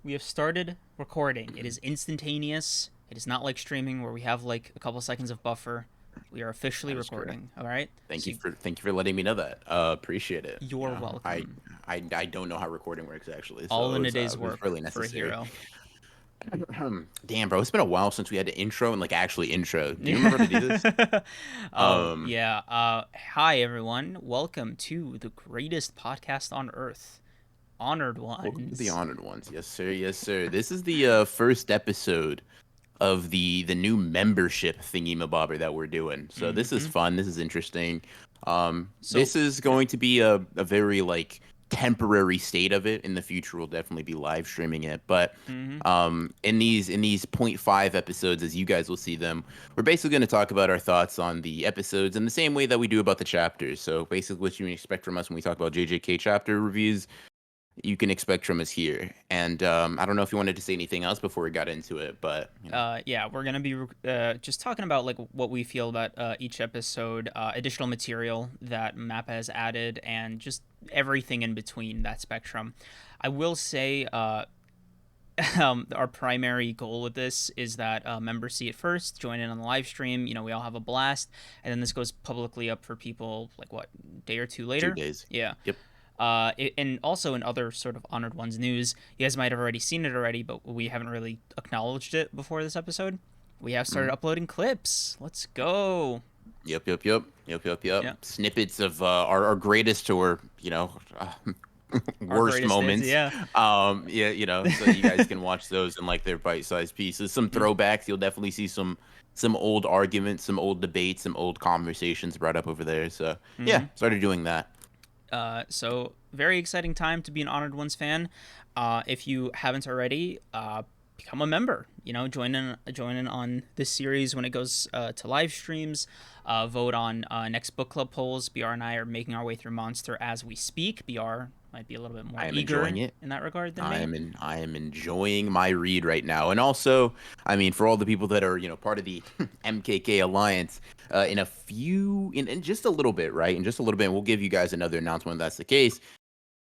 We have started recording. It is instantaneous. It is not like streaming where we have like a couple seconds of buffer. We are officially That is correct. recording. All right. Thank So you for letting me know that. Appreciate it. you're welcome. I don't know how recording works actually, All so in a day's it was work really for a necessary. hero. Damn, bro, it's been a while since we had to intro and like actually intro. Do you remember how to do this? Oh Um, yeah. Hi everyone. Welcome to the greatest podcast on earth, Honored Welcome to the Ones. honored ones. Yes, sir. Yes, sir. This is the first episode of the new membership thingy mabobber that we're doing. So this is Mm-hmm. fun. This is interesting. So This is going to be a very like temporary state of it. In the future, we'll definitely be live streaming it. But mm-hmm. in these point 0.5 episodes, as you guys will see them, we're basically going to talk about our thoughts on the episodes in the same way that we do about the chapters. So basically, what you can expect from us when we talk about JJK chapter reviews you can expect from us here. And I don't know if you wanted to say anything else before we got into it, but Yeah, we're gonna be just talking about like what we feel about each episode, additional material that Mappa has added, and just everything in between that spectrum. I will say, our primary goal with this is that members see it first, join in on the live stream. We all have a blast, and then this goes publicly up for people like what, day or two two later. days. Yeah. Yep. And also in other sort of Honored Ones news, you guys might have already seen it already, but we haven't really acknowledged it before this episode. We have started Mhm. uploading clips. Let's go. Yep. Yep. Yep. Yep. Yep. Yep. Yeah, Snippets of our greatest or our worst greatest hits. moments. Yeah. Yeah. So you guys can watch those in like their bite-sized pieces. Some Mm, throwbacks. You'll definitely see some old arguments, some old debates, some old conversations brought up over there. So yeah, mm-hmm. started doing that. So very exciting time to be an Honored Ones fan. If you haven't already, become a member. Join in on this series when it goes to live streams. Vote on next book club polls. BR and I are making our way through Monster as we speak. BR might be a little bit more I am enjoying eager it. in that regard than me. I am enjoying my read right now. And also, I mean, for all the people that are, part of the MKK Alliance, in just a little bit, right? In just a little bit, we'll give you guys another announcement if that's the case.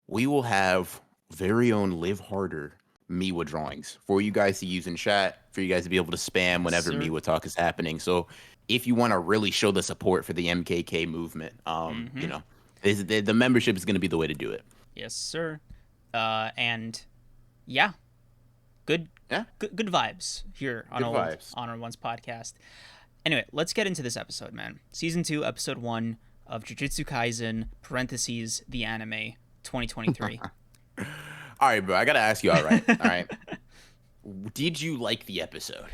We will have very own Live Harder Miwa drawings for you guys to use in chat, for you guys to be able to spam Yes, whenever sir. Miwa talk is happening. So if you want to really show the support for the MKK movement, Mm-hmm. the membership is going to be the way to do it. Yes, sir. And yeah, good, Yeah, good vibes here on good old vibes. Honor One's podcast. Anyway, let's get into this episode, man. Season 2, Episode 1 of Jujutsu Kaisen, parentheses, the anime, 2023. All right, bro. I gotta ask you. All right, all right. Did you like the episode?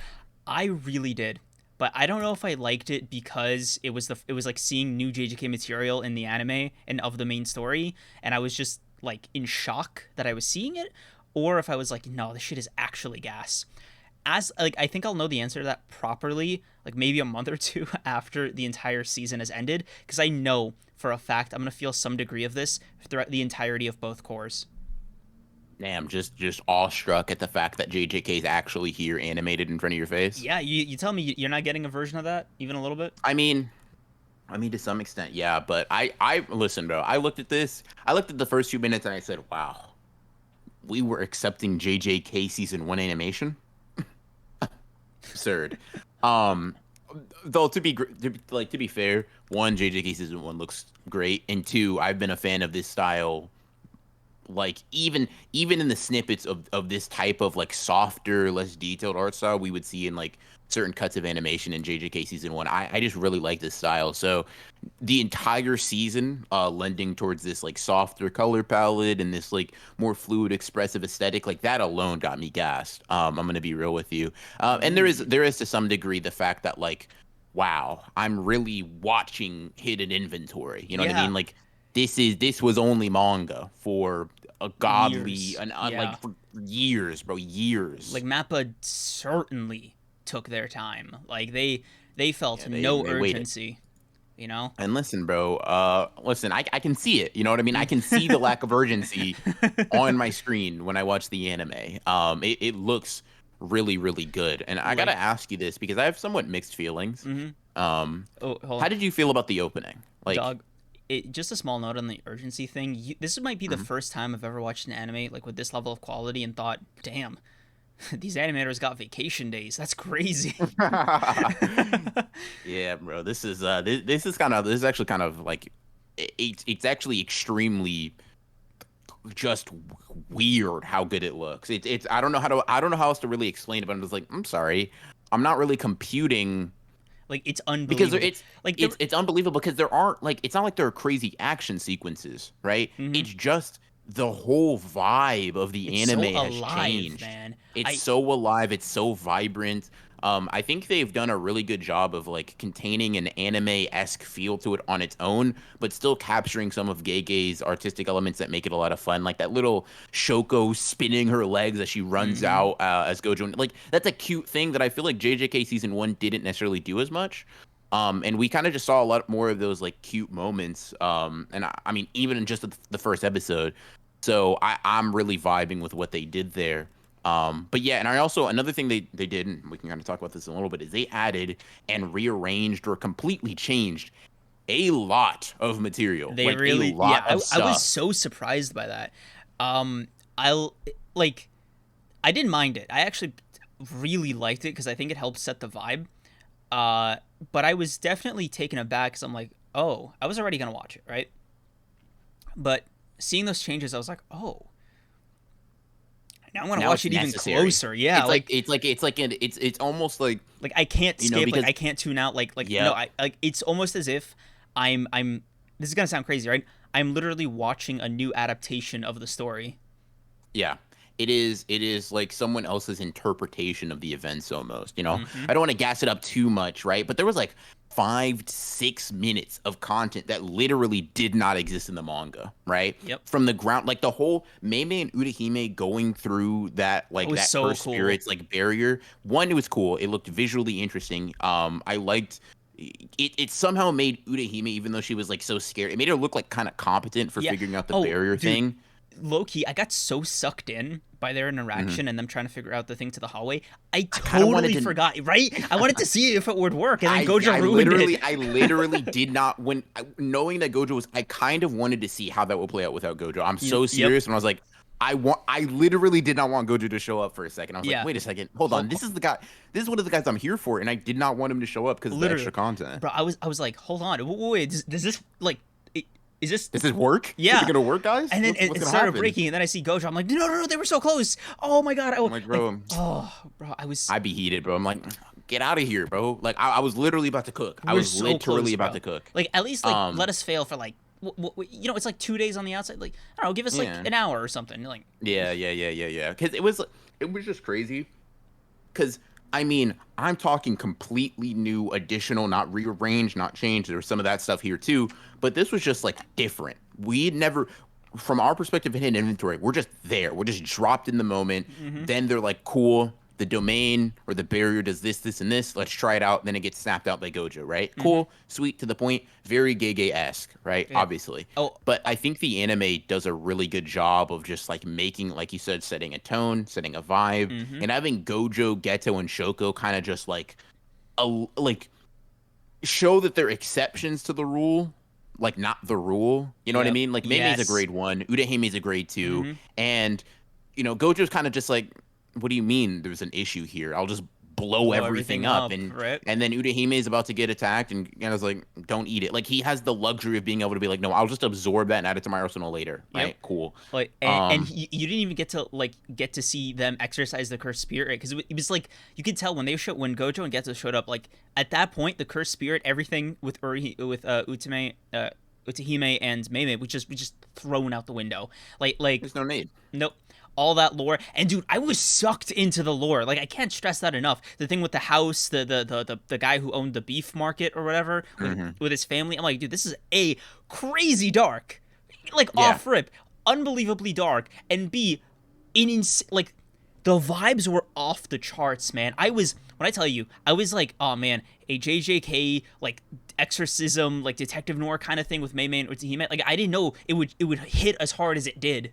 I really did. But I don't know if I liked it because it was like seeing new JJK material in the anime and of the main story, and I was just like in shock that I was seeing it, or if I was like, no, this shit is actually gas. As like I think I'll know the answer to that properly, like maybe a month or two after the entire season has ended, because I know for a fact I'm gonna feel some degree of this throughout the entirety of both cores. Damn, just awestruck at the fact that JJK is actually here, animated in front of your face. Yeah, you tell me you're not getting a version of that even a little bit. I mean, to some extent, yeah. But I listen, bro. I looked at this. I looked at the first 2 minutes and I said, "Wow, we were accepting JJK season 1 animation." Absurd. Um, though to be fair, one JJK season 1 looks great, and two, I've been a fan of this style like even in the snippets of this type of like softer, less detailed art style we would see in like certain cuts of animation in JJK season 1. I just really like this style. So the entire season lending towards this like softer color palette and this like more fluid expressive aesthetic, like that alone got me gassed. I'm gonna be real with you. And Ooh, there is to some degree the fact that like wow, I'm really watching hidden inventory. You know what I yeah, mean? Like this was only manga for a godly years. and Yeah, like for years, bro, years. like Mappa certainly took their time. Like they felt Yeah, no they waited. urgency. You know. And listen, bro, listen, I can see it. You know what I mean? I can see the lack of urgency on my screen when I watch the anime. It looks really, really good. And I gotta Like, ask you this because I have somewhat mixed feelings. mm-hmm. Um, Oh, hold how on, did you feel about the opening? Like, dog. just a small note on the urgency thing. This might be the Mhm. first time I've ever watched an anime like with this level of quality and thought, damn, these animators got vacation days. That's crazy. Yeah, bro. This is actually kind of like it's actually extremely just weird how good it looks. It's I don't know how else to really explain it, but I'm just like, I'm sorry. I'm not really computing Like it's because unbelievable. Like there. it's unbelievable because there aren't like it's not like there are crazy action sequences, right? Mhm. It's just the whole vibe of the It's anime so has alive, changed. man. It's I so alive, it's so vibrant. I think they've done a really good job of like containing an anime-esque feel to it on its own, but still capturing some of Gege's artistic elements that make it a lot of fun. Like that little Shoko spinning her legs as she runs Mhm. out as Gojo. Like that's a cute thing that I feel like JJK season one didn't necessarily do as much. And we kind of just saw a lot more of those like cute moments. And I mean, even in just the first episode. So I'm really vibing with what they did there. But yeah, and I also another thing they did, and we can kind of talk about this in a little bit, is they added and rearranged or completely changed a lot of material, They like a really, yeah. lot I of I was stuff. so surprised by that. Um, I'll like I didn't mind it. I actually really liked it because I think it helped set the vibe. Uh, but I was definitely taken aback because I'm like, oh, I was already gonna watch it, right? But seeing those changes, I was like, oh, now I'm gonna Now watch it's it even necessary. closer. Yeah, like It's almost like I can't skip, like because I can't tune out. Like no, yep, I like it's almost as if I'm. This is gonna sound crazy, right? I'm literally watching a new adaptation of the story. yeah. It is like someone else's interpretation of the events almost, you know. Mm-hmm. I don't want to gas it up too much, right? But there was like 5 to 6 minutes of content that literally did not exist in the manga, right? Yep, From the ground, like the whole Meme and Urahime going through that was that so cursed cool. spirits like barrier. One, it was cool. It looked visually interesting. I liked it somehow made Urahime, even though she was like so scared, it made her look like kind of competent for Yeah. figuring out the Oh, barrier dude, thing. low key, I got so sucked in by their Mhm. interaction and them trying to figure out the thing to the hallway. I I kind of wanted totally to. forgot, right? I wanted to see if it would work, and then Gojo ruined it. I literally did not knowing that Gojo was. I kind of wanted to see how that would play out without Gojo. I'm so Yep. serious, and I was like, I literally did not want Gojo to show up for a second. I was like, Yeah. wait a second, hold Ho- on, ho- this is the guy. This is one of the guys I'm here for, and I did not want him to show up because of the extra Literally, content. bro. I was like, hold on, wait, does this like, is this? Does this work? Is it Yeah. gonna work, guys? And then What's it gonna started happen? breaking, and then I see Gojo. I'm like, no, no, no, they were so close. Oh my god. I'm Oh, like, like, bro, oh, bro, I was. I'd be heated, bro. I'm like, get out of here, bro. Like, I was literally about to cook. I We're was so literally close, about bro. to cook. Like, at least like Um, let us fail for like, it's like 2 days on the outside. Like, I don't know, give us like yeah. an hour or something. Like, Yeah. Because it was just crazy. Because I mean, I'm talking completely new, additional, not rearranged, not changed. There was some of that stuff here too, but this was just like different. We'd never, from our perspective in inventory, we're just there. We're just dropped in the moment. mm-hmm. Then they're like, cool. The domain or the barrier does this, this, and this. Let's try it out. Then it gets snapped out by Gojo, right? Mm-hmm. Cool, sweet, to the point. Very Gege-esque, right? Yeah. Obviously. Oh, But I think the anime does a really good job of just like making, like you said, setting a tone, setting a vibe, mm-hmm. and having Gojo, Geto, and Shoko kind of just like like show that they're exceptions to the rule, like not the rule. You know what I Yep. mean? Like Meimei's a Yes. grade 1, Udahime's a grade 2, Mm-hmm. and Gojo's kind of just like, what do you mean there's an issue here? I'll just blow Blow everything everything up, up, right? and then Udahime is about to get attacked, and I was like, don't eat it. Like he has the luxury of being able to be like, no, I'll just absorb that and add it to my arsenal later, Yep. right? Cool. Like, and Um, you didn't even get to see them exercise the cursed spirit because it was like you could tell when Gojo and Geto showed up. Like at that point, the cursed spirit, everything with Utahime and Mei was just thrown out the window. Like there's no need. nope. All that lore, and dude, I was sucked into the lore. Like I can't stress that enough. The thing with the house, the guy who owned the beef market or whatever Hmm. with his family. I'm like, dude, this is A, crazy dark, like Yeah. off rip, unbelievably dark, and B, like the vibes were off the charts, man. When I tell you, I was like, oh man, a JJK like exorcism, like detective noir kind of thing with Mei and Utahime. Like I didn't know it would hit as hard as it did.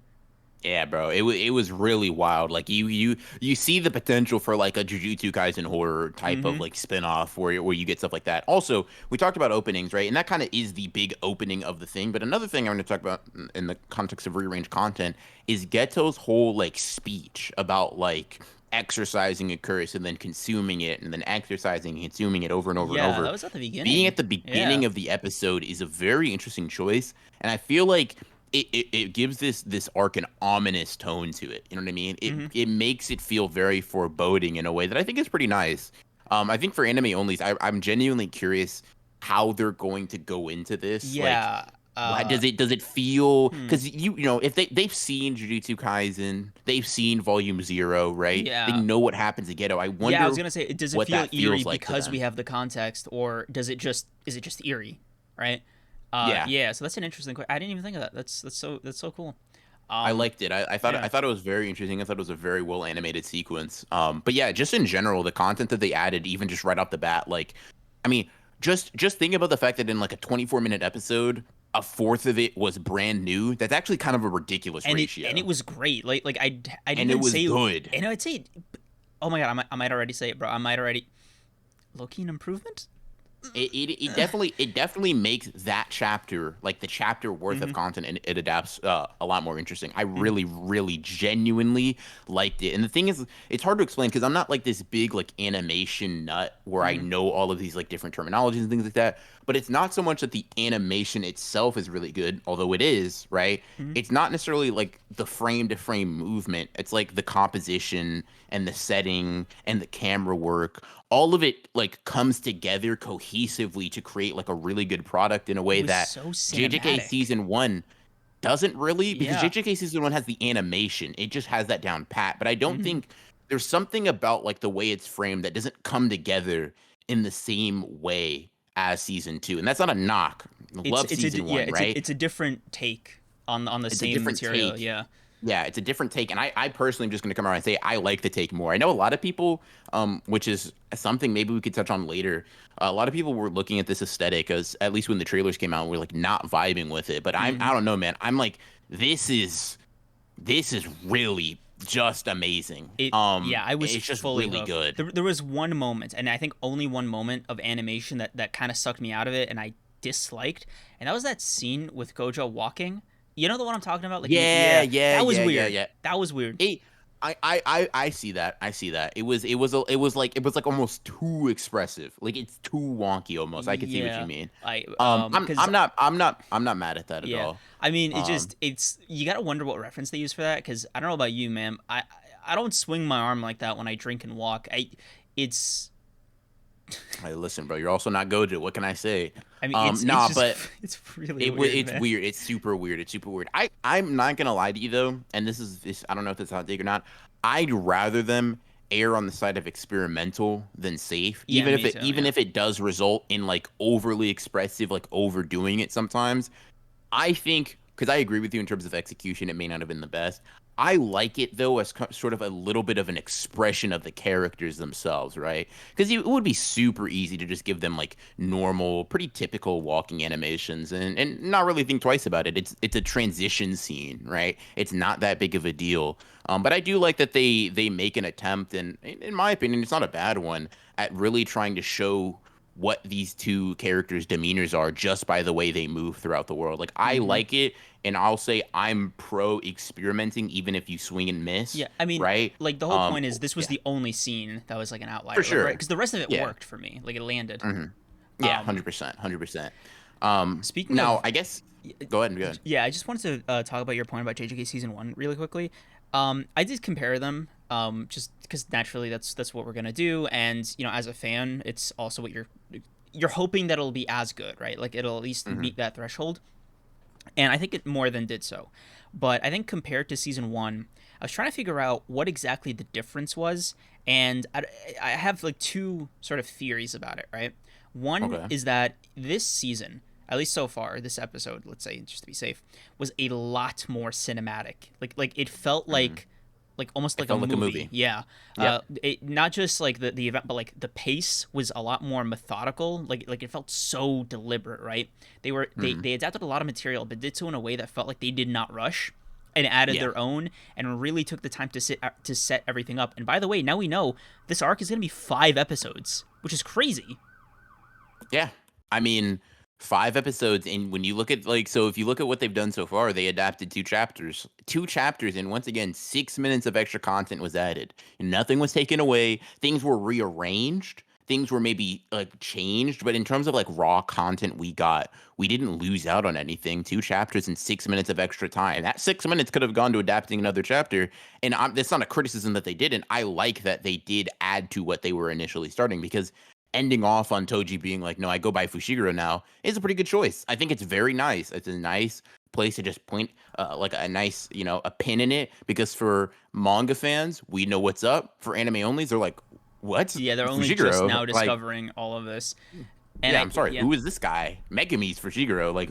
Yeah, bro. It was really wild. Like you see the potential for like a Jujutsu Kaisen horror type of Mm-hmm. like spin-off where you get stuff like that. Also, we talked about openings, right? And that kind of is the big opening of the thing. But another thing I'm going to talk about in the context of rearranged content is Geto's whole like speech about like exercising a curse and then consuming it and then exercising and consuming it over and over and Yeah, that over. was at the Being beginning. at the Yeah. beginning of the episode is a very interesting choice, and I feel like it gives this arc an ominous tone to it. You know what I mean? It Mm-hmm. it makes it feel very foreboding in a way that I think is pretty nice. I think for anime onlys, I'm genuinely curious how they're going to go into this. Like, Yeah. what does it feel? Hmm. Because you know if they've seen Jujutsu Kaisen, they've seen Volume Zero, right? They Yeah. know what happens to Geto. I Yeah, I was wonder gonna say, does it what feel that eerie feels like to because we them. have the context, or does it just is it just eerie, right? Yeah. Yeah. So that's an interesting question. I didn't even think of that. That's so cool. I Um, liked it. I thought yeah. I thought it was very interesting. I thought it was a very well animated sequence. But yeah, just in general, the content that they added, even just right off the bat, like, I mean, just think about the fact that in like a 24-minute episode, a fourth of it was brand new. That's actually kind of a ridiculous And it ratio, was great. Like I'd and it even was say, good. and I'd say, oh my god, I might already say it, bro. I might already low key an improvement. It definitely makes that chapter like the chapter worth of Mm-hmm. content, and it adapts a lot more interesting. I Mm-hmm. really genuinely liked it. And the thing is, it's hard to explain because I'm not like this big like animation nut where I Mm-hmm. know all of these like different terminologies and things like that. But it's not so much that the animation itself is really good, although it is, right? Mm-hmm. It's not necessarily like the frame to frame movement. It's like the composition and the setting and the camera work, all of it like comes together cohesively to create like a really good product in a It way was that so JJK cinematic. season 1 doesn't really, because Yeah. JJK season 1 has the animation. It just has that down pat, but I don't Mm-hmm. think there's something about like the way it's framed that doesn't come together in the same way as season 2. And that's not a knock. I love season Yeah, 1, right? it's a different take on the It's a same different material. take. Yeah. Yeah, it's a different take, and I personally am just going to come around and say I like the take more. I know a lot of people, which is something maybe we could touch on later. A lot of people were looking at this aesthetic as at least when the trailers came out, we're like not vibing with it. But Mm-hmm. I don't know, man. I'm like this is really just amazing. Yeah, I was It's just fully really hooked. good. There was one moment, and I think only one moment of animation that kind of sucked me out of it, and I disliked, and that was that scene with Gojo walking. You know the one I'm talking about? Like, Yeah, yeah, yeah, that was yeah, yeah, weird. yeah. That was weird. It, I see that. I see that. It was like almost too expressive. Like it's too wonky almost. I can see what you Yeah, mean. I I'm because I'm not I'm not I'm not mad at that at yeah, all. I mean, Um, it's you gotta wonder what reference they use for that. Because I don't know about you, man. I don't swing my arm like that when I drink and walk. It's hey, listen, bro, you're also not Gojo. What can I say? I mean it's Nah, just but it's really weird, it's man. weird. It's super weird. It's super weird. I'm not gonna lie to you though, and this I don't know if that's a hot take or not. I'd rather them err on the side of experimental than safe, Yeah, me too. even Yeah. if it does result in like overly expressive, like overdoing it sometimes. I think because I agree with you in terms of execution, it may not have been the best. I like it though as sort of a little bit of an expression of the characters themselves, right? Because it would be super easy to just give them like normal, pretty typical walking animations and not really think twice about it. It's a transition scene, right? It's not that big of a deal. But I do like that they make an attempt, and in my opinion, it's not a bad one, at really trying to show what these two characters' demeanors are just by the way they move throughout the world. Like I Hmm. like it, and I'll say I'm pro experimenting, even if you swing and miss, Yeah, I mean, right? like the whole point is this was Yeah, the only scene that was like an for outlier, like right? sure. Because the rest of it Yeah, worked for me, like it landed. hmm yeah, Um, 100%, 100%. Speaking Now of, I guess go ahead, go ahead. yeah, I just wanted to talk about your point about JJK season one really quickly. I did compare them, just because naturally that's what we're gonna do, and you know, as a fan, it's also what you're hoping that it'll be as good, right? Like it'll at least Hmm meet that threshold, and I think it more than did so. But I think compared to season one, I was trying to figure out what exactly the difference was, and I have like two sort of theories about it, right? One Okay. is that this season, at least so far, this episode, let's say just to be safe, was a lot more cinematic. Like it felt hmm like almost It like a felt like a movie. movie. Yeah. Yep. Not just like the event, but like the pace was a lot more methodical. Like it felt so deliberate, right? They hmm they adapted a lot of material, but did so in a way that felt like they did not rush. and added Yeah. their own and really took the time to set everything up. And by the way, now we know this arc is going to be 5 episodes, which is crazy. Yeah. I mean, 5 episodes, and when you look at like, so if you look at what they've done so far, they adapted two chapters, and once again, 6 minutes of extra content was added. And nothing was taken away. Things were rearranged. Things were maybe like changed, but in terms of like raw content we didn't lose out on anything. 2 chapters and 6 minutes of extra time. That 6 minutes could have gone to adapting another chapter. And that's not a criticism that they didn't. I like that they did add to what they were initially starting, because ending off on Toji being like, "No, I go by Fushiguro now," is a pretty good choice. I think it's very nice. It's a nice place to just point like a nice, a pin in it, because for manga fans, we know what's up. For anime onlys, they're like, "What? Yeah, they're only just Fushiguro?" now Like, discovering all of this. And yeah, I'm sorry. yeah, Who is this guy? Megami's Fushiguro. Like,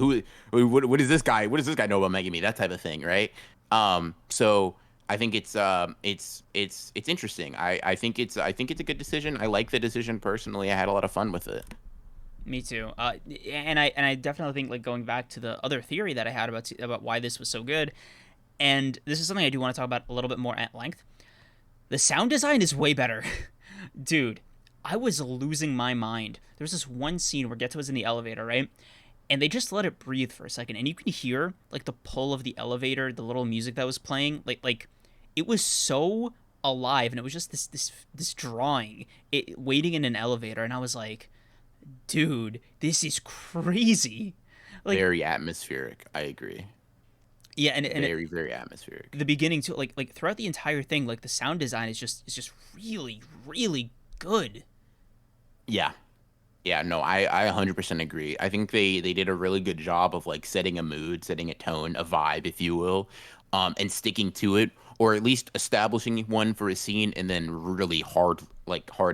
what is this guy? What does this guy know about Megami? That type of thing, right? So I think it's interesting. I think it's a good decision. I like the decision personally. I had a lot of fun with it. me too. And I definitely think, like, going back to the other theory that I had about why this was so good, and this is something I do want to talk about a little bit more at length. The sound design is way better. Dude, I was losing my mind. There was this one scene where Geto was in the elevator, right? And they just let it breathe for a second, and you can hear like the pull of the elevator, the little music that was playing, like it was so alive, and it was just this drawing, waiting in an elevator, and I was like, dude, this is crazy. Like, Very atmospheric. I agree. yeah, and Very, very atmospheric. the beginning too, like throughout the entire thing, like the sound design is just really good. Yeah. Yeah, no, I 100% agree. I think they did a really good job of like setting a mood, setting a tone, a vibe, if you will, and sticking to it, or at least establishing one for a scene and then really hard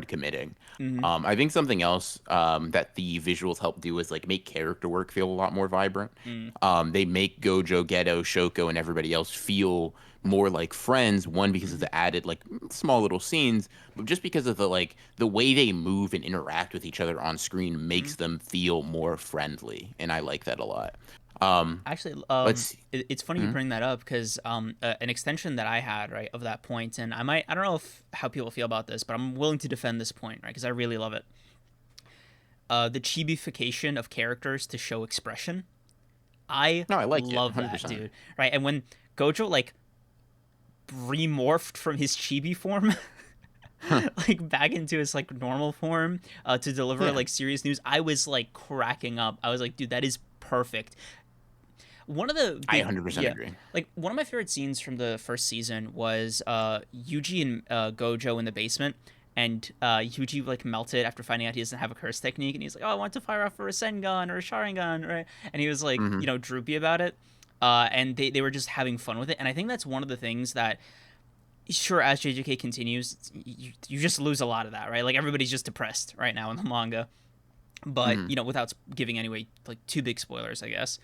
committing. Mm-hmm. I think something else that the visuals help do is like make character work feel a lot more vibrant. Mm-hmm. They make Gojo, Geto, Shoko, and everybody else feel more like friends. One, because of the added like small little scenes, but just because of the way they move and interact with each other on screen Mm-hmm. makes them feel more friendly, and I like that a lot. Actually, Let's. it's funny you Mhm. bring that up because an extension that I had, right, of that point, and I don't know how people feel about this, but I'm willing to defend this point, right, because I really love it. The chibification of characters to show expression. I No, I like it, love that, 100%. dude. Right, and when Gojo like remorphed from his chibi form like back into his like normal form to deliver Yeah, like serious news, I was like cracking up. I was like, dude, that is perfect. One of the I big 100% yeah, agree. like one of my favorite scenes from the first season was Yuji and Gojo in the basement, and Yuji like melted after finding out he doesn't have a curse technique, and he's like, oh, I want to fire off for a Sengun or a Sharingan, right? And he was like, Hmm. droopy about it. And they were just having fun with it, and I think that's one of the things that, sure, as JJK continues, you just lose a lot of that, right? Like everybody's just depressed right now in the manga, but Hmm. without giving anyway like too big spoilers, I guess.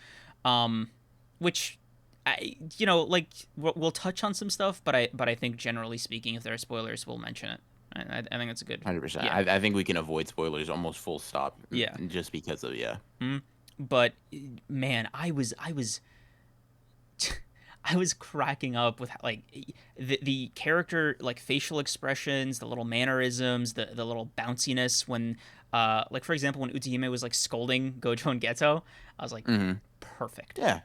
Um, which I like we'll touch on some stuff, but I think generally speaking, if there are spoilers, we'll mention it. I think that's a good 100%. yeah I think we can avoid spoilers almost full stop, yeah. just because of, yeah. Mm. But man, I was I was cracking up with like the character like facial expressions, the little mannerisms, the little bounciness when like for example when Utahime was like scolding Gojo and Geto, I was like Hmm. perfect. Yeah,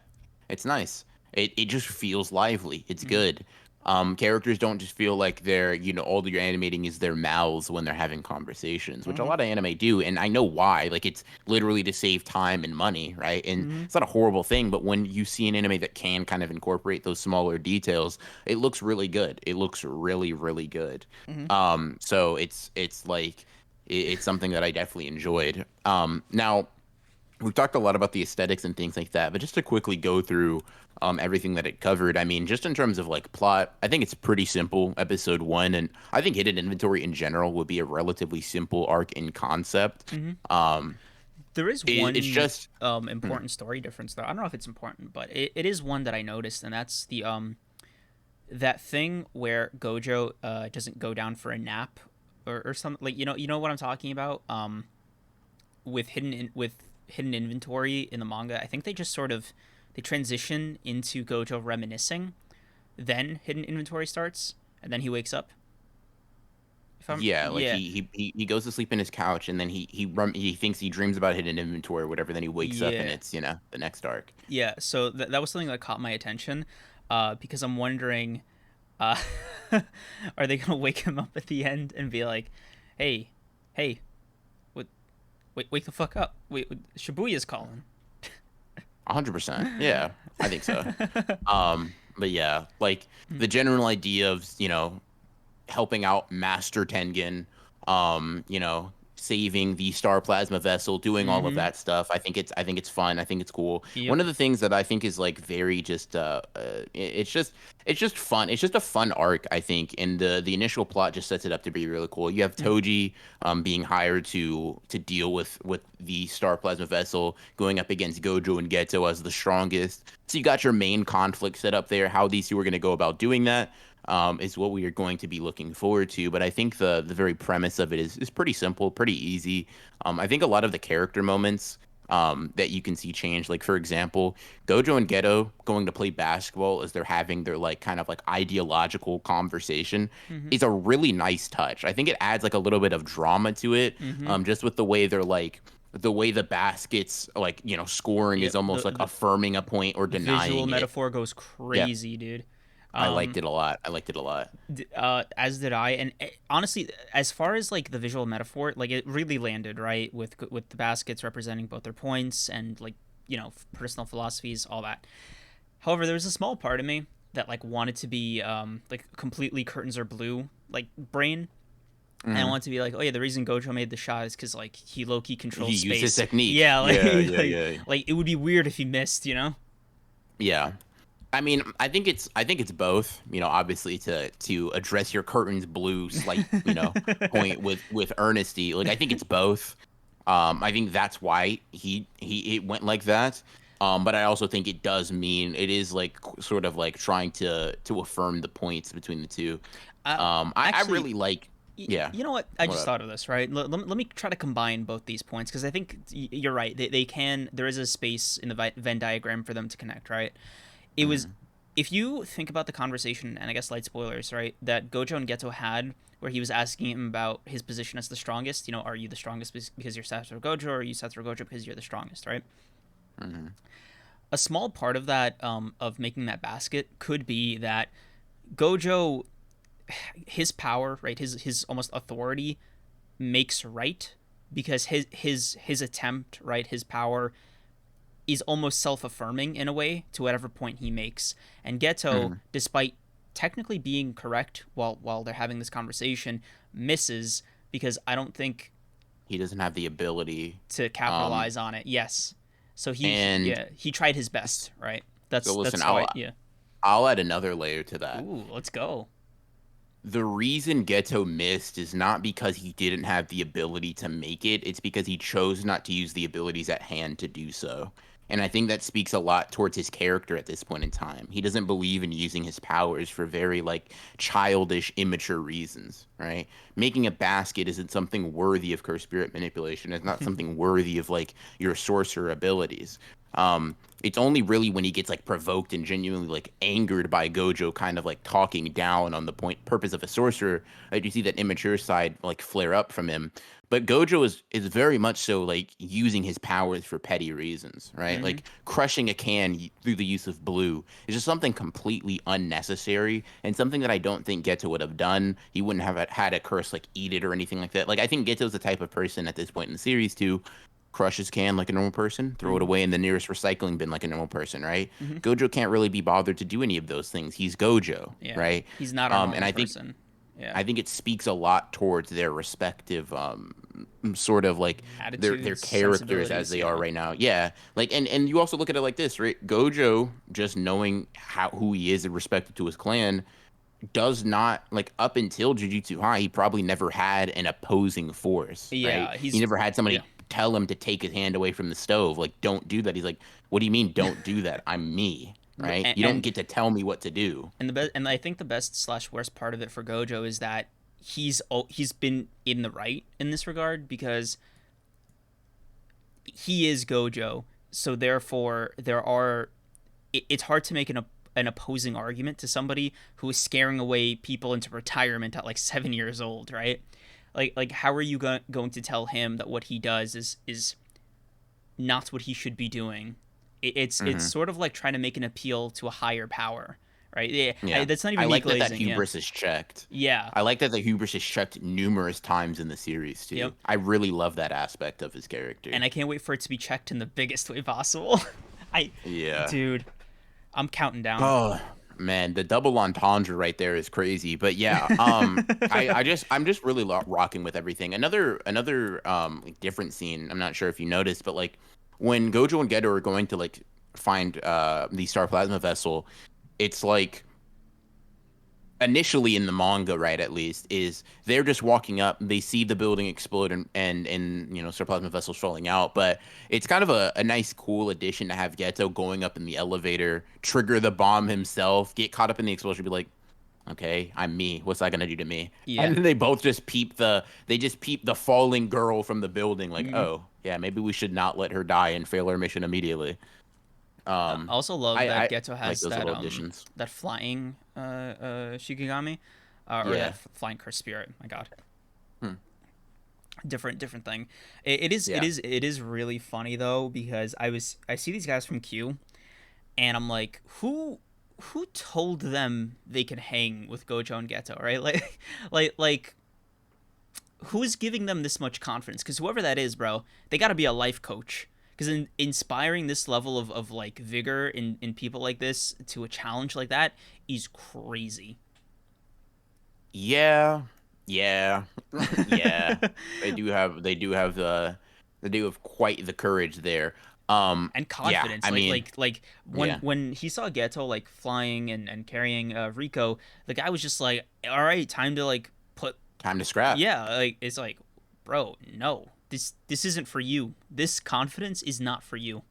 it's nice. It just feels lively. It's Mm-hmm. good. Characters don't just feel like they're, all you're animating is their mouths when they're having conversations, which a Mm-hmm. lot of anime do, and I know why. Like, it's literally to save time and money, right? And Mm-hmm. it's not a horrible thing, but when you see an anime that can kind of incorporate those smaller details, it looks really good. It looks really, really good. Mm-hmm. So it's like it's something that I definitely enjoyed. Now we've talked a lot about the aesthetics and things like that, but just to quickly go through everything that it covered, I mean, just in terms of like plot, I think it's pretty simple. Episode one, and I think Hidden Inventory in general would be a relatively simple arc in concept. Mm-hmm. Um, There is it's one just Mhm. important story difference though. I don't know if it's important, but it is one that I noticed, and that's the that thing where Gojo doesn't go down for a nap or something, like you know what I'm talking about, with hidden inventory in the manga. I think they just sort of they transition into Gojo reminiscing, then hidden inventory starts, and then he wakes up. If I'm Yeah, like yeah, he goes to sleep in his couch, and then he thinks he dreams about hidden inventory or whatever. Then he wakes up, and yeah, it's the next arc. yeah. So that was something that caught my attention, because I'm wondering, uh, are they gonna wake him up at the end and be like, "Hey, hey, what, wake the fuck up! Wait, Shibuya's calling." 100%. Yeah, I think so. But yeah, like the general idea of helping out Master Tengen, saving the Star Plasma vessel, doing all of Mm-hmm. that stuff. I think it's fun. I think it's cool. Yep. One of the things that I think is like very just it's just fun. It's just a fun arc, I think, and the initial plot just sets it up to be really cool. You have Toji being hired to deal with the Star Plasma vessel, going up against Gojo and Geto as the strongest. So you got your main conflict set up there. How these two are going to go about doing that is what we are going to be looking forward to. But I think the very premise of it is pretty simple, pretty easy. I think a lot of the character moments that you can see change, like for example, Gojo and Geto going to play basketball as they're having their like kind of like ideological conversation Mm-hmm. is a really nice touch. I think it adds like a little bit of drama to it, Mm-hmm. just with the way they're like the way the baskets like scoring is Yep. almost The like affirming a point or visual denying it. metaphor goes Yeah, crazy, dude. I liked Um, it a lot. I liked it a lot. as did I. And honestly, as far as like the visual metaphor, like it really landed right with the baskets representing both their points and like personal philosophies, all that. However, there was a small part of me that like wanted to be like completely curtains are blue like brain. And I Mhm. want to be like, oh yeah, the reason Gojo made the shot is because like he low key He controls used his space. technique. Yeah, like, Yeah, yeah, like yeah, like it would be weird if he missed, you know? yeah. I mean, I think it's both. Obviously to address your curtains blue slight point with earnesty. Like I think it's both. I think that's why he it went like that. But I also think it does mean it is like sort of like trying to affirm the points between the two. Uh, I actually, really like. Yeah. you know what? I What just up? thought of this, right? Let me try to combine both these points because I think you're right. They can. There is a space in the Venn diagram for them to connect, right? It was, Mhm. if you think about the conversation, and I guess light spoilers, right? That Gojo and Geto had, where he was asking him about his position as the strongest. Are you the strongest because you're Satoru Gojo, or are you Satoru Gojo because you're the strongest, right? Mhm. A small part of that, of making that basket, could be that Gojo, his power, right, his almost authority makes right because his attempt, right, his power is almost self-affirming in a way to whatever point he makes. And Geto, Mhm. despite technically being correct while they're having this conversation, misses because I don't think He doesn't have the ability. to Um, capitalize on it. Yes. So and yeah, he tried his s- best, right? so listen, That's how I yeah. I'll add another layer to that. Ooh, let's go. The reason Geto missed is not because he didn't have the ability to make it, it's because he chose not to use the abilities at hand to do so. And I think that speaks a lot towards his character at this point in time. He doesn't believe in using his powers for very like childish, immature reasons, right? Making a basket isn't something worthy of cursed spirit manipulation. It's not something worthy of like your sorcerer abilities. It's only really when he gets like provoked and genuinely like angered by Gojo kind of like talking down on the point purpose of a sorcerer that you see that immature side like flare up from him. But Gojo is very much so like using his powers for petty reasons, right? Mm-hmm. Like crushing a can through the use of blue is just something completely unnecessary and something that I don't think Geto would have done. He wouldn't have had a curse like eat it or anything like that. Like I think Geto's the type of person at this point in the series to crush his can like a normal person, throw it Mm-hmm. away in the nearest recycling bin like a normal person, right? Mm-hmm. Gojo can't really be bothered to do any of those things. He's Gojo, Yeah. right? He's not a And normal I think person. Yeah. I think it speaks a lot towards their respective sort of like their Attitudes, characters as sensibilities, they are yeah. right now. Yeah. Like and you also look at it like this, right? Gojo just knowing who he is in respect to his clan does not like up until Jujutsu High, he probably never had an opposing force, right? Yeah, He he's never had yeah. somebody tell him to take his hand away from the stove, like don't do that. He's like, what do you mean don't do that? I'm me, right? And You don't and, get to tell me what to do. and the best, and I think the best slash worst part of it for Gojo is that he's been in the right in this regard because he is Gojo. So therefore, it's hard to make an opposing argument to somebody who is scaring away people into retirement at like 7 years old, right? Like how are you going to tell him that what he does is not what he should be doing? It's Hmm. sort of like trying to make an appeal to a higher power, right? Yeah, Yeah. that's not I even me like that glazing. Yeah, hubris is checked. yeah, I like that the hubris is checked numerous times in the series yep. too. I really love that aspect of his character. And I can't wait for it to be checked in the biggest way possible. I, Yeah. dude, I'm counting down. Oh man, the double entendre right there is crazy. But yeah, I'm just really rocking with everything. Another like, different scene. I'm not sure if you noticed, but like when Gojo and Geto are going to like find the Star Plasma vessel, it's like initially in the manga, right, at least, is they're just walking up, they see the building explode and you know, Star Plasma vessels falling out. But it's kind of a nice, cool addition to have Geto going up in the elevator, trigger the bomb himself, get caught up in the explosion, be like, okay, I'm me. What's that gonna do to me? Yeah. And then they both just peep the falling girl from the building, like, Mm-hmm. oh, yeah, maybe we should not let her die and fail our mission immediately. I also love that I Geto like has those little additions. that flying Shikigami, or that Yeah. flying curse spirit. My God, Hmm. different thing. Yeah. It is really funny though, because I see these guys from Q, and I'm like, who told them they could hang with Gojo and Geto, right? Like who's giving them this much confidence? Because whoever that is, bro, they got to be a life coach. Because inspiring this level of like vigor in people like this to a challenge like that is crazy. Yeah, yeah, yeah. They do have quite the courage there. And Yeah, confidence, I mean, like yeah, when he saw Geto like flying and carrying Rico, the guy was just like, all right, time to like put, time to scrap. yeah, like it's like, bro, no, this isn't for you. This confidence is not for you.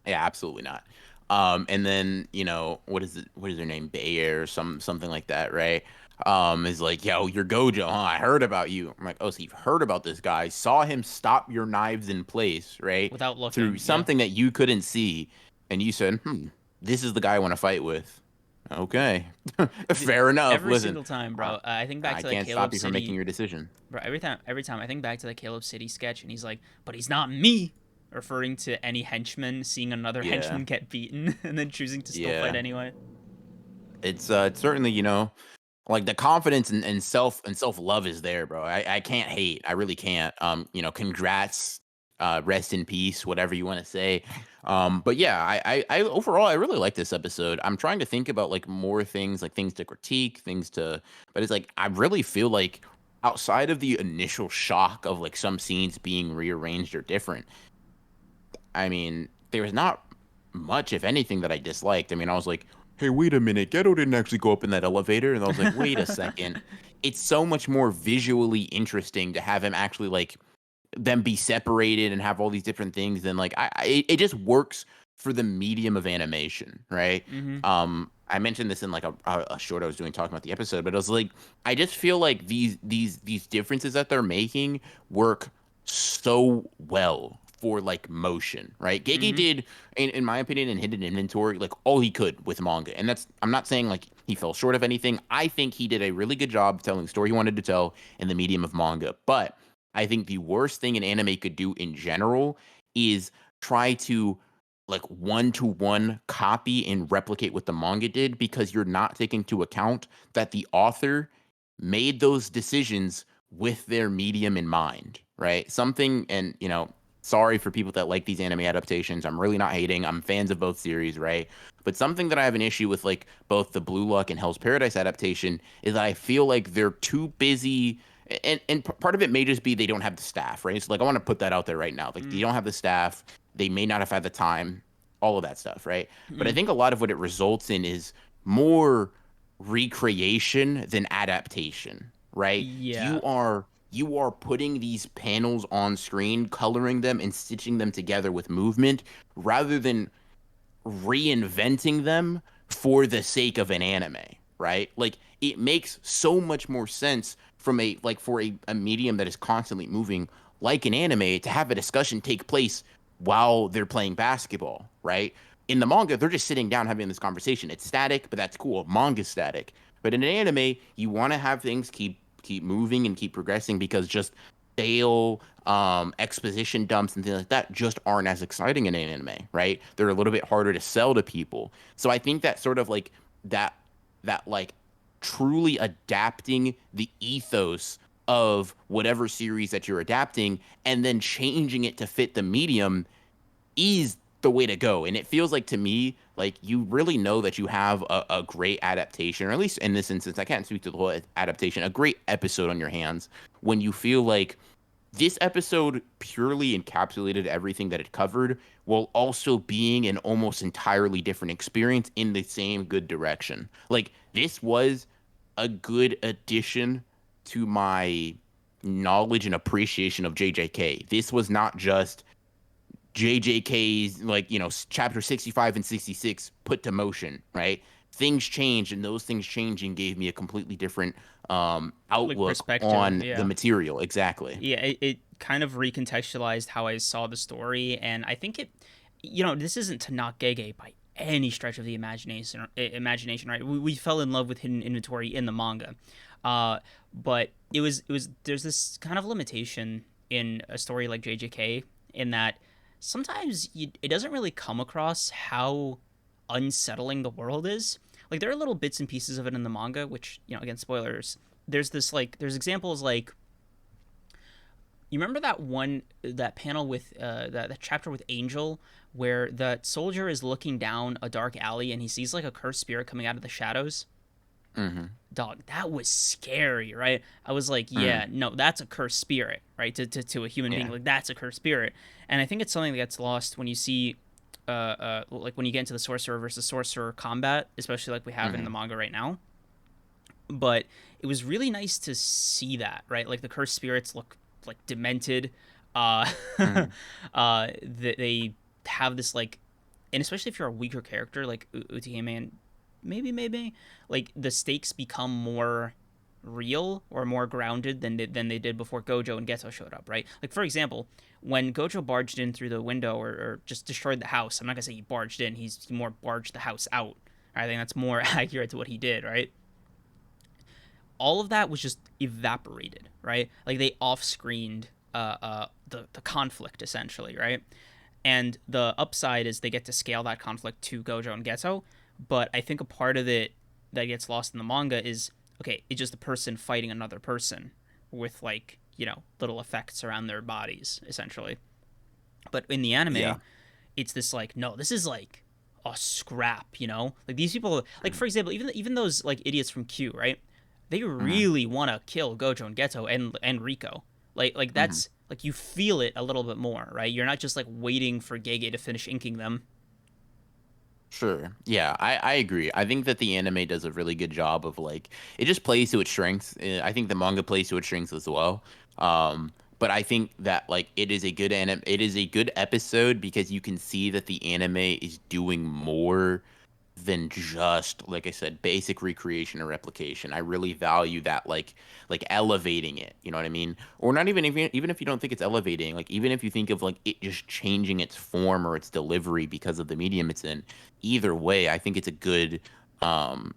Yeah, absolutely not. And then, you know, what is it? What is her name? Bayer or something like that, right? Is like, yo, you're Gojo, huh? I heard about you. I'm like, oh, so you've heard about this guy? Saw him stop your knives in place, right? Without Through looking, yeah. something that you couldn't see, and you said, this is the guy I want to fight with. Okay, fair enough. Every Listen, single time, uh, bro. I think back I to that can't Caleb stop you from making City, your decision. bro. Every time I think back to that Caleb City sketch, and he's like, "But he's not me," referring to any henchman seeing another Yeah, henchman get beaten and then choosing to still fight yeah. anyway. It's certainly, you know, like the confidence and self love is there, bro. I can't hate. I really can't. You know, congrats. Rest in peace, whatever you want to say. But yeah, I overall I really like this episode. I'm trying to think about like more things, like things to critique, things to, but it's like I really feel like outside of the initial shock of like some scenes being rearranged or different, I mean, there was not much, if anything, that I disliked. I mean, I was like, hey, wait a minute. Ghetto didn't actually go up in that elevator. And I was like, wait a second. It's so much more visually interesting to have him actually like them be separated and have all these different things than like it just works for the medium of animation, right? Mm-hmm. I mentioned this in like a short I was doing talking about the episode, but I was like, I just feel like these differences that they're making work so well for like motion, right? Gege Mm-hmm. did, in my opinion, in hidden inventory, like all he could with manga, and that's I'm not saying like he fell short of anything. I think he did a really good job telling the story he wanted to tell in the medium of manga, but I think the worst thing an anime could do in general is try to like one to one copy and replicate what the manga did because you're not taking into account that the author made those decisions with their medium in mind, right? Something, and you know, sorry for people that like these anime adaptations. I'm really not hating. I'm fans of both series, right? But something that I have an issue with, like both the Blue Lock and Hell's Paradise adaptation, is that I feel like they're too busy and part of it may just be they don't have the staff, right? So like I want to put that out there right now. Like they don't have the staff, they may not have had the time, all of that stuff, right? But I Mm-hmm. think a lot of what it results in is more recreation than adaptation, right? Yeah. You are putting these panels on screen, coloring them and stitching them together with movement rather than reinventing them for the sake of an anime, right? Like it makes so much more sense from a like for a medium that is constantly moving like an anime to have a discussion take place while they're playing basketball, right? In the manga, they're just sitting down having this conversation. It's static, but that's cool. Manga's static. But in an anime, you want to have things keep moving and keep progressing because just stale exposition dumps and things like that just aren't as exciting in an anime, right? They're a little bit harder to sell to people. So I think that sort of like that that like truly adapting the ethos of whatever series that you're adapting and then changing it to fit the medium is the way to go. And it feels like to me, like you really know that you have a great adaptation, or at least in this instance, I can't speak to the whole adaptation, a great episode on your hands when you feel like this episode purely encapsulated everything that it covered while also being an almost entirely different experience in the same good direction. Like this was a good addition to my knowledge and appreciation of JJK. This was not just JJK's like, chapter 65 and 66 put to motion, right? Things changed and those things changing gave me a completely different Like outlook perspective, on the yeah. material. Exactly. Yeah, it kind of recontextualized how I saw the story, and I think this isn't to knock Gege by any stretch of the imagination, right? We fell in love with Hidden Inventory in the manga, uh, but there's this kind of limitation in a story like JJK in that sometimes it doesn't really come across how unsettling the world is. Like there are little bits and pieces of it in the manga, which again, spoilers. There's examples like, you remember that panel with that chapter with Angel where the soldier is looking down a dark alley and he sees like a cursed spirit coming out of the shadows? Hmm. Dog, that was scary, right? I was like, Hmm. yeah, no, that's a cursed spirit, right? To a human being, Yeah. like that's a cursed spirit. And I think it's something that gets lost when you see like when you get into the sorcerer versus sorcerer combat, especially like we have in the Hmm. manga right now. But it was really nice to see that, right? Like the cursed spirits look like demented. Uh, Hmm. they have this like, and especially if you're a weaker character like Utihime, and maybe like the stakes become more real or more grounded than they did before Gojo and Geto showed up, right? Like for example, when Gojo barged in through the window or just destroyed the house, I'm not gonna say he barged in, he more barged the house out. I think that's more accurate to what he did, right? All of that was just evaporated, right? Like they off screened the conflict essentially, right? And the upside is they get to scale that conflict to Gojo and Geto, but I think a part of it that gets lost in the manga is okay, it's just a person fighting another person with like little effects around their bodies essentially. But in the anime, Yeah. it's this like no, this is like a scrap, like these people, like for example, even those like idiots from Q, right? They Hmm. really want to kill Gojo and Geto and Riko. Like Hmm. that's like you feel it a little bit more, right? You're not just like waiting for Gege to finish inking them. Sure. Yeah, I agree. I think that the anime does a really good job of like it just plays to its strengths. I think the manga plays to its strengths as well. But I think that like it is a good episode because you can see that the anime is doing more than just like I said, basic recreation or replication. I really value that like elevating it. You know what I mean? Or not even if you don't think it's elevating, like even if you think of like it just changing its form or its delivery because of the medium it's in. Either way, I think it's a good um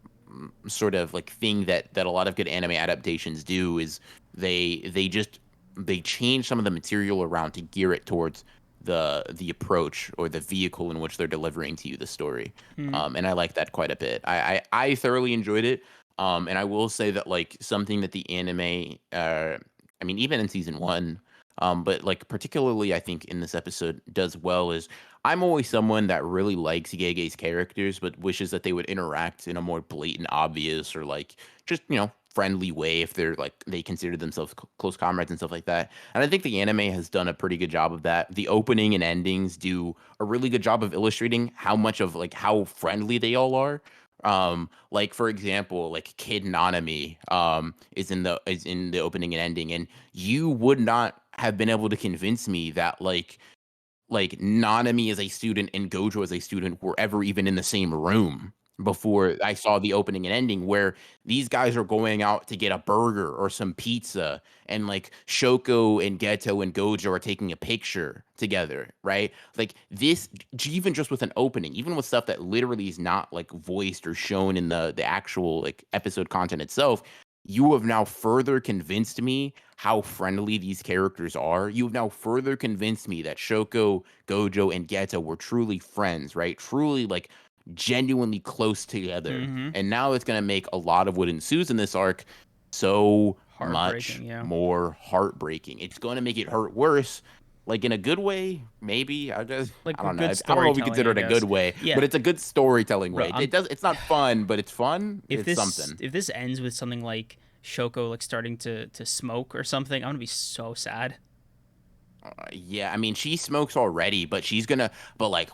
sort of like thing that a lot of good anime adaptations do is they change some of the material around to gear it towards the approach or the vehicle in which they're delivering to you the story. Hmm. And I like that quite a bit. I thoroughly enjoyed it. And I will say that like something that the anime, I mean, even in season one, but like particularly I think in this episode does well is I'm always someone that really likes Gege's characters, but wishes that they would interact in a more blatant, obvious, or like just friendly way if they're like they consider themselves close comrades and stuff like that. And I think the anime has done a pretty good job of that. The opening and endings do a really good job of illustrating how much of like how friendly they all are. Like for example, like Kid Nanami is in the opening and ending, and you would not have been able to convince me that like Nanami as a student and Gojo as a student were ever even in the same room. before I saw the opening and ending where these guys are going out to get a burger or some pizza and like Shoko and Geto and Gojo are taking a picture together, right? Like this even just with an opening, even with stuff that literally is not like voiced or shown in the actual like episode content itself, you have now further convinced me how friendly these characters are. You have now further convinced me that Shoko, Gojo, and Geto were truly friends, right? Truly like genuinely close together. Mm-hmm. And now it's going to make a lot of what ensues in this arc so much Heartbreaking, yeah. more heartbreaking. It's going to make it hurt worse, like in a good way, maybe. Like I with don't know. good I don't know if we storytelling, consider I it a good guess. way, but Yeah, it's a good storytelling bro. way. It does. It's not fun, but it's fun. If It's this something. if this ends with something like Shoko like starting to smoke or something, I'm gonna be so sad. Yeah, I mean, she smokes already, but she's gonna. But like,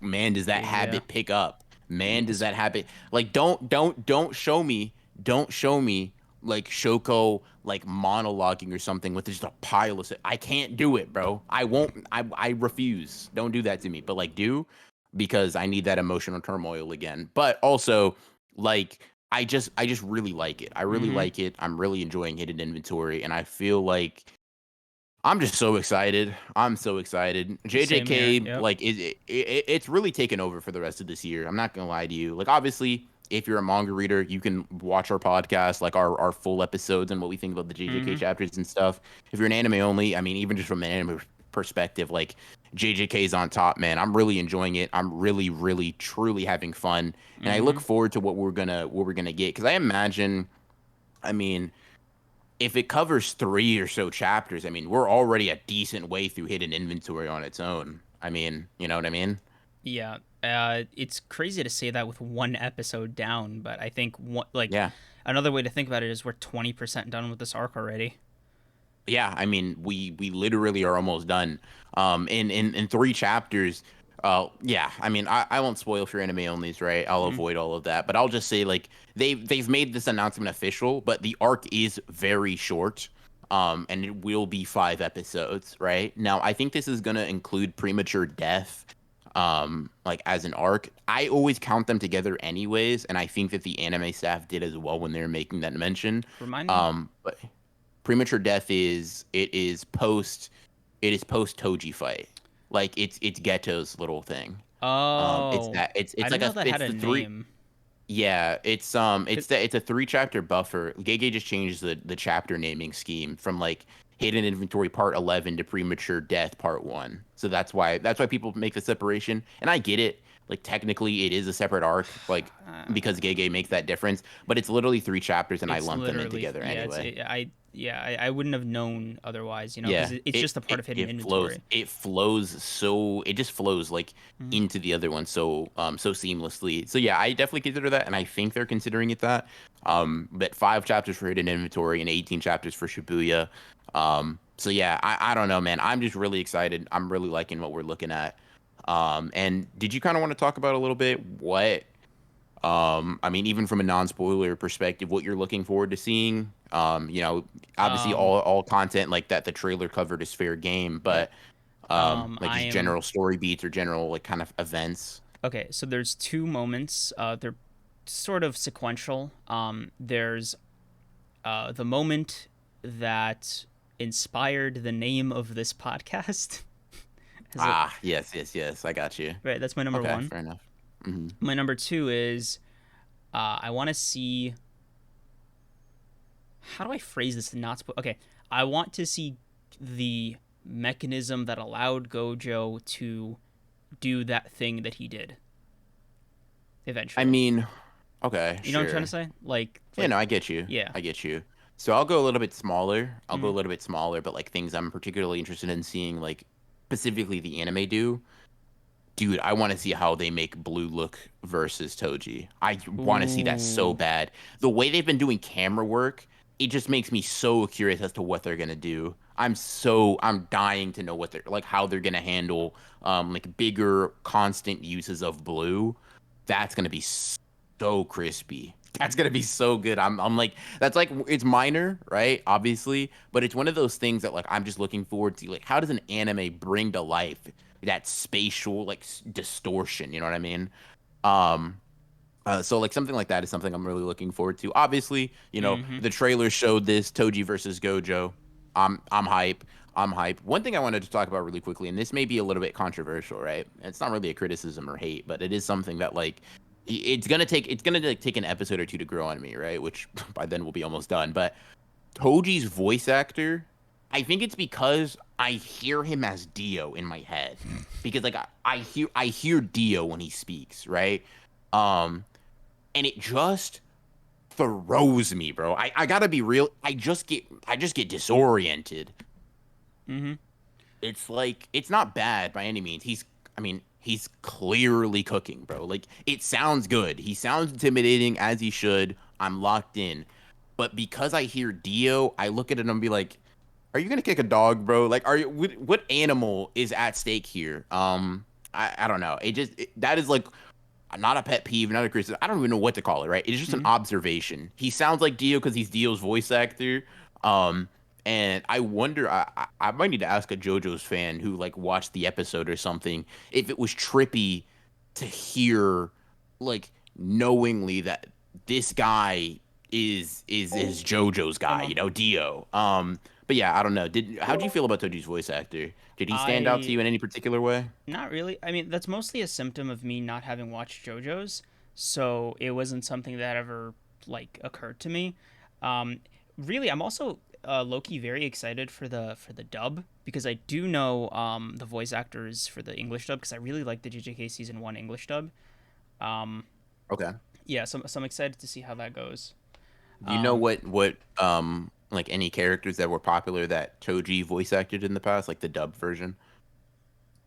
man, does that Yeah. habit pick up? Man, does Yes. that habit like? Don't show me. Don't show me like Shoko like monologuing or something with just a pile of. I can't do it, bro. I won't. I refuse. Don't do that to me. But like, do because I need that emotional turmoil again. But also, like, I just really like it. I really Mm-hmm. like it. I'm really enjoying hidden inventory, and I feel like I'm just so excited. I'm so excited. Same here. JJK, Yep. like, it's really taken over for the rest of this year. I'm not gonna lie to you. Like, obviously, if you're a manga reader, you can watch our podcast, like our full episodes and what we think about the JJK Mm-hmm. chapters and stuff. If you're an anime only, I mean, even just from an anime perspective, like JJK is on top, man. I'm really enjoying it. I'm really, really, truly having fun, and I Mm-hmm. look forward to what we're gonna get because I imagine. I mean, if it covers 3 or so chapters, I mean, we're already a decent way through hidden inventory on its own. I mean, you know what I mean? Yeah. It's crazy to say that with one episode down, but I think like Yeah. another way to think about it is we're 20% done with this arc already. Yeah, I mean, we literally are almost done. In 3 chapters. Yeah, I mean, I won't spoil for anime onlys, right? I'll Mm. avoid all of that, but I'll just say like they've made this announcement official, but the arc is very short. And it will be 5 episodes, right? Now, I think this is gonna include premature death, like as an arc. I always count them together anyways, and I think that the anime staff did as well when they were making that mention. Remind me. But premature death is post Toji fight. Like it's Geto's little thing. It's Oh, that I it's didn't like know a that had it's a the three. name. Yeah, it's 'Cause- that it's a 3 chapter buffer. Gege just changed the chapter naming scheme from like hidden inventory part 11 to premature death part 1. So that's why people make the separation, and I get it. Like technically it is a separate arc, like because Gege makes that difference, but it's literally 3 chapters, and I It's lump them in literally together yeah. anyway. I wouldn't have known otherwise, because Yeah, it's it just a part it of hidden it flows. inventory. It just flows like Mhm. into the other one so seamlessly. So yeah, I definitely consider that, and I think they're considering it that. But 5 chapters for hidden inventory and 18 chapters for Shibuya. So yeah, I don't know, man. I'm just really excited. I'm really liking what we're looking at. And did you kind of want to talk about a little bit what I mean, even from a non-spoiler perspective, what you're looking forward to seeing. Obviously Um, all content like that the trailer covered is fair game, yeah. but like I just am general story beats or general like kind of events. okay. So there's two moments. They're sort of sequential. There's the moment that inspired the name of this podcast. As a, Ah, yes, yes, yes. I got you. right, that's my number Okay, one. fair enough. Hmm. My number two is I want to see, how do I phrase this and not okay. I want to see the mechanism that allowed Gojo to do that thing that he did I eventually. mean, okay, You know what I'm trying to sure. say? Yeah, Like no, I get you. yeah. I get you. So I'll go a little bit smaller. I'll go Mm-hmm. a little bit smaller, but like things I'm particularly interested in seeing, like specifically the anime do. Dude, I want to see how they make Blue look versus Toji. I want to see that so Ooh. bad. The way they've been doing camera work, it just makes me so curious as to what they're gonna do. I'm dying to know what they're like, how they're gonna handle like bigger constant uses of Blue. That's gonna be so crispy. That's gonna be so good. I'm like that's like it's minor, right? Obviously, but it's one of those things that like I'm just looking forward to. Like, how does an anime bring to life that spatial like distortion? You know what I mean? Um, So like something like that is something I'm really looking forward to. Obviously, Mm-hmm. the trailer showed this Toji versus Gojo. I'm hype. I'm hype. One thing I wanted to talk about really quickly, and this may be a little bit controversial, right? It's not really a criticism or hate, but it is something that like it's gonna like, take an episode or two to grow on me, right? Which by then we'll be almost done. But Toji's voice actor, I think it's because I hear him as Dio in my head. Because like I hear Dio when he speaks, right? Um, and it just throws me, bro. I gotta be real. I just get disoriented. Mm-hmm. It's like it's not bad by any means. He's clearly cooking, bro. Like it sounds good. He sounds intimidating as he should. I'm locked in. But because I hear Dio, I look at it and be like, "Are you gonna kick a dog, bro? Like, are you? What animal is at stake here?" I don't know. That is like not a pet peeve, not a criticism. I don't even know what to call it, right? It's just an Mm-hmm. observation. He sounds like Dio because he's Dio's voice actor. Um, and I wonder, I might need to ask a JoJo's fan who like watched the episode or something if it was trippy to hear, like knowingly that this guy is JoJo's Hold guy, on. Dio. But yeah, I don't know. How do you feel about Toji's voice actor? Did he stand out to I you in any particular way? Not really. I mean, that's mostly a symptom of me not having watched JoJo's, so it wasn't something that ever like occurred to me. Um, Really, I'm also low-key very excited for the dub because I do know the voice actors for the English dub because I really like the JJK season 1 English dub. Um, Okay. yeah, so I'm excited to see how that goes. Do you know Um, what like any characters that were popular that Toji voice acted in the past, like the dub version?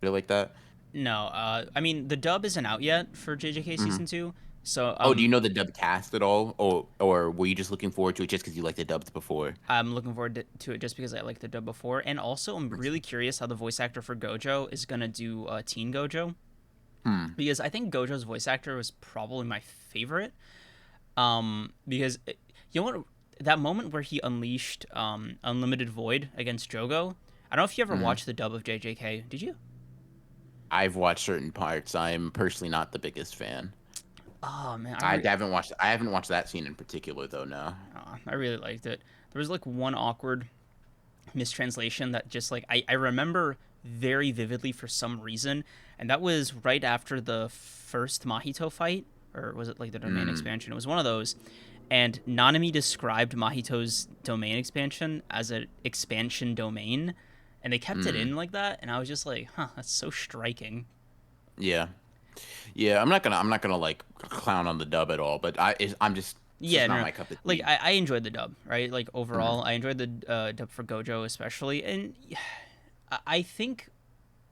Feel like that? no, I mean the dub isn't out yet for JJK Hmm. season 2, so Oh, do you know the dub cast at all, or were you just looking forward to it just because you liked the dubs before? I'm looking forward to it just because I liked the dub before, and also I'm really curious how the voice actor for Gojo is gonna do Teen Gojo Hmm. because I think Gojo's voice actor was probably my favorite. Because you know what, that moment where he unleashed Unlimited Void against Jogo. I don't know if you ever Hmm. watched the dub of JJK. Did you? I've watched certain parts. I'm personally not the biggest fan. Oh man, I haven't watched that scene in particular though. No. I really liked it. There was like one awkward mistranslation that just like I remember very vividly for some reason, and that was right after the first Mahito fight, or was it like the domain Hmm. expansion? It was one of those, and Nanami described Mahito's domain expansion as an expansion domain, and they kept it Hmm. in like that, and I was just like, huh, that's so striking. Yeah. Yeah. I'm not gonna like clown on the dub at all, but it's Yeah, just not no, my cup of like tea. I enjoyed the dub, right? Like Hmm. overall, I enjoyed the dub for Gojo especially, and I think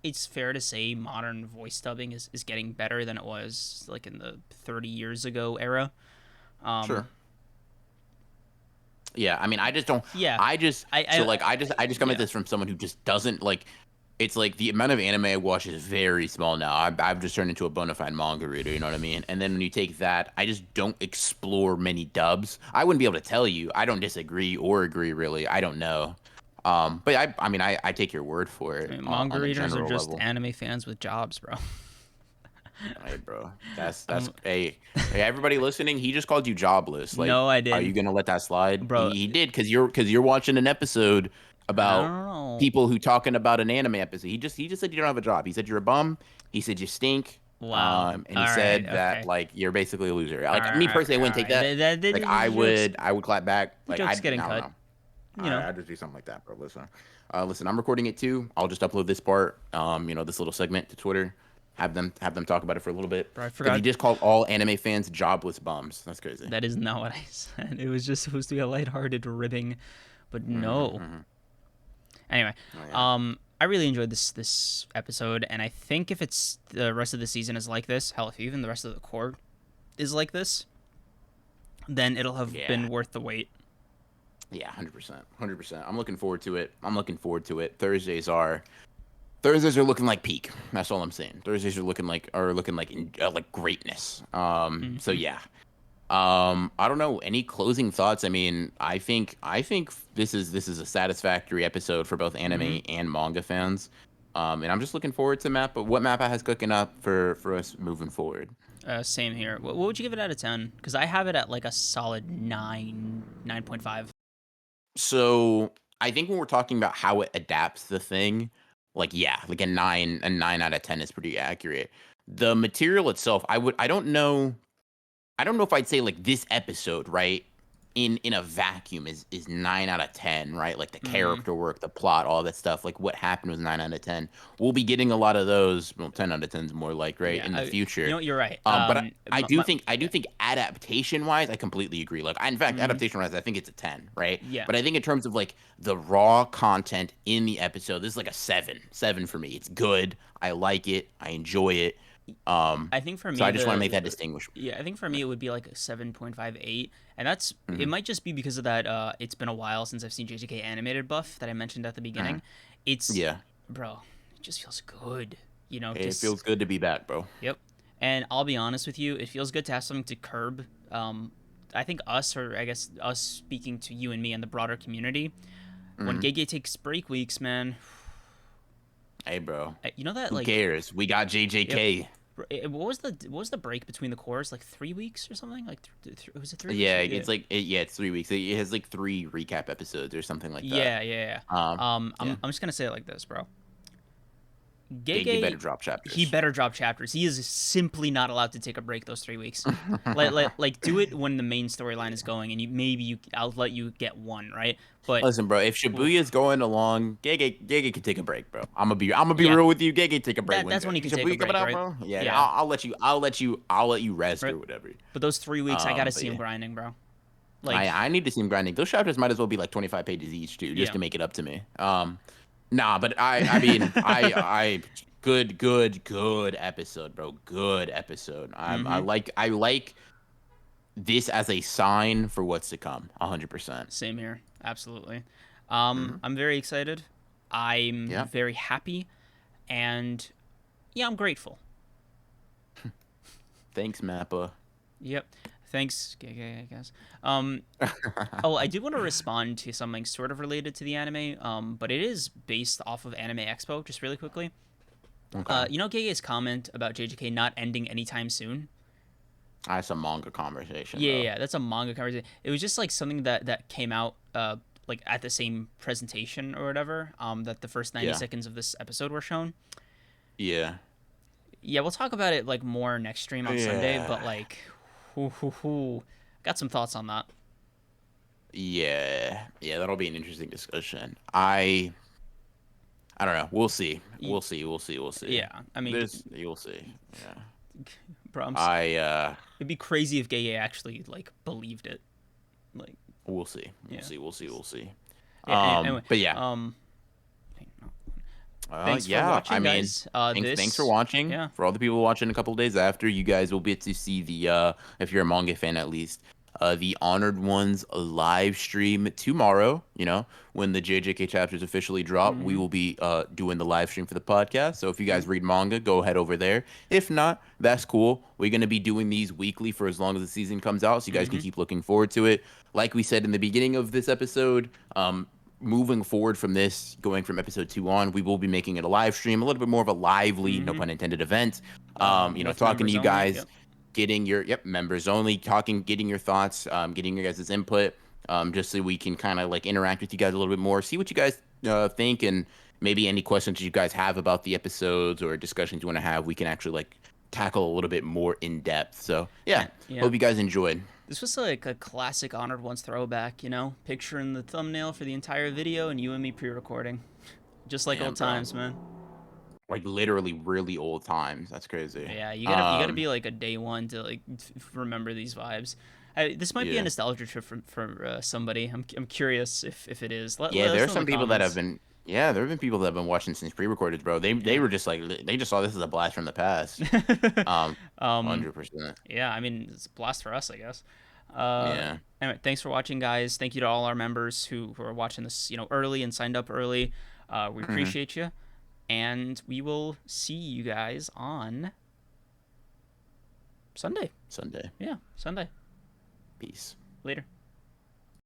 it's fair to say modern voice dubbing is getting better than it was like in the 30 years ago era. Um, Sure. Yeah, I mean, I just don't. yeah, I just so I like I just come at yeah. this from someone who just doesn't like. It's like the amount of anime I watch is very small now. I've just turned into a bona fide manga reader. You know what I mean? And then when you take that, I just don't explore many dubs. I wouldn't be able to tell you. I don't disagree or agree really. I don't know. But I mean, I take your word for I it mean, on, manga on a readers are general just level. anime fans with jobs, bro. Hey, bro, that's um, hey, everybody listening. He just called you jobless. Like, no, I are you didn't, gonna let that slide? bro. He did because you're watching an episode I about don't know. people who talking about an anime episode. He just said you don't have a job. He said you're a bum. He said you stink. Wow. And he All right. said that Okay. like you're basically a loser. All Like right. me All personally, I right. wouldn't All take right. that. Like The jokes, I would clap back. the Like I jokes getting don't cut. know. You know. I'd just do something like that, bro. Listen. I'm recording it too. I'll just upload this part, this little segment to Twitter. Have them talk about it for a little bit Bro, I because he forgot just called all anime fans jobless bums. That's crazy. that is not what I said. It was just supposed to be a lighthearted ribbing, but Hmm. no. Hmm. Anyway, Oh yeah. I really enjoyed this episode, and I think if it's the rest of the season is like this, hell, if even the rest of the core is like this, then it'll have Yeah. been worth the wait. Yeah. 100%. 100%. I'm looking forward to it. Thursdays are looking like peak. That's all I'm saying. Thursdays are looking like greatness. So Hmm. yeah. I don't know. Any closing thoughts? I mean, I think this is a satisfactory episode for both Hmm. anime and manga fans. And I'm just looking forward to what Mappa has cooking up for us moving forward. Same here. What would you give it out of 10? Because I have it at like a solid 9, 9.5. So I think when we're talking about how it adapts the thing, like yeah, like a nine out of 10 is pretty accurate. The material itself, I don't know if I'd say like this episode, right? In a vacuum is 9 out of 10, right? Like the Mm, character work, the plot, all that stuff. Like what happened was 9 out of 10. We'll be getting a lot of those. Well, 10 out of 10 is more like right yeah, in the you future. know what? You're right. But I do Yeah. think adaptation wise, I completely agree. Like in fact, Mm, adaptation wise, I think it's a 10, right? yeah. But I think in terms of like the raw content in the episode, this is like a 7 for me. It's good. I like it. I enjoy it. Um, I think for so me I just want to make that distinguishment. yeah, I think for me it would be like a 7.58, and that's it Hmm. might just be because of that it's been a while since I've seen JJK animated buff that I mentioned at the Hmm. beginning. It's Yeah. bro, it just feels good. You know, It just feels good to be back, bro. yep. And I'll be honest with you, it feels good to have something to curb I think us, or I guess us speaking to you and me and the broader community, when Hmm. Gege takes break weeks, man, Hey, bro. you know that Who like cares? We got yep. JJK. What was the break between the cores? Like 3 weeks or something? Like was it 3 weeks? Yeah, Yeah. yeah, it's 3 weeks. It has like three recap episodes or something like that. Yeah, yeah, Um, yeah. yeah. I'm just gonna say it like this, bro. Gege better Gege, drop he chapters. better drop chapters. He is simply not allowed to take a break those 3 weeks. Like do it when the main storyline is going, and I'll let you get one, right? But Listen, bro, if oof, Shibuya's going along, Gege can take a break, bro. I'm gonna be yeah, real with you. Gege take a break when that's when he can take a Shibuya coming break, out, right? bro. Yeah, Yeah, I'll let you rest right. or whatever. But those 3 weeks, I gotta But see him yeah, grinding, bro. Like, I need to see him grinding. Those chapters might as well be like 25 pages each, too, just yeah. to make it up to me. Nah, but I mean, good episode, bro. Good episode. Mm-hmm. I like this as a sign for what's to come. 100%. Same here. Absolutely. Hmm. I'm very excited. I'm Yeah. very happy, and yeah, I'm grateful. Thanks, Mappa. Yep. Thanks, KK, I guess. Um, oh, I do want to respond to something sort of related to the anime, but it is based off of Anime Expo, just really quickly. Okay. You know KK's comment about JJK not ending anytime soon? That's a manga conversation, Yeah, yeah, bro. yeah, that's a manga conversation. It was just like something that came out like at the same presentation or whatever, that the first 90 Yeah. seconds of this episode were shown. Yeah. Yeah, we'll talk about it like more next stream on Sunday, but Yeah. like, got some thoughts on that. Yeah. Yeah, that'll be an interesting discussion. I don't know. We'll see. We'll see. We'll see. We'll see. Yeah, I mean, This you'll see. Yeah. bro, I it'd be crazy if Gay actually like believed it. Like, We'll see. We'll yeah, see. We'll see. We'll see. yeah. Anyway, But yeah. um, thanks for Yeah. I watching, mean, guys. thanks for This, watching. yeah. For all the people watching a couple days after, you guys will get to see if you're a manga fan at least, the Honored Ones live stream tomorrow. You know, when the JJK chapters officially drop, we Mm-hmm. will be doing the live stream for the podcast. So if you Yep. guys read manga, go head over there. If not, that's cool. We're gonna be doing these weekly for as long as the season comes out, so you guys can Mm-hmm. keep looking forward to it. Like we said in the beginning of this episode, moving forward from this, going from episode 2 on, we will be making it a live stream, a little bit more of a lively, no Mm-hmm. pun intended, event. With Talking to members you only. guys, Yep. getting your members only, talking, getting your thoughts, getting your guys' input, just so we can kind of like interact with you guys a little bit more, see what you guys think, and maybe any questions you guys have about the episodes or discussions you want to have, we can actually like tackle a little bit more in depth. So yeah, Yeah. hope you guys enjoyed. This was like a classic Honored Ones throwback, you know? Picture in the thumbnail for the entire video and you and me pre-recording. Just like Damn, old bro. times, man. Like literally really old times. That's crazy. Yeah, you gotta be like a day one to like remember these vibes. This might be a Yeah. nostalgia trip for somebody. I'm curious if it is. Yeah, Let there us are know in the some people that have comments. been. Yeah, there have been people that have been watching since pre-recorded, bro. They Yeah. were just like they just saw this as a blast from the past. Um, um, 100%. yeah, I mean it's a blast for us, I guess. Uh, Yeah. anyway, thanks for watching, guys. Thank you to all our members who are watching this, early and signed up early. We Hmm. appreciate you, and we will see you guys on Sunday. Sunday. Yeah, Sunday. Peace. Later.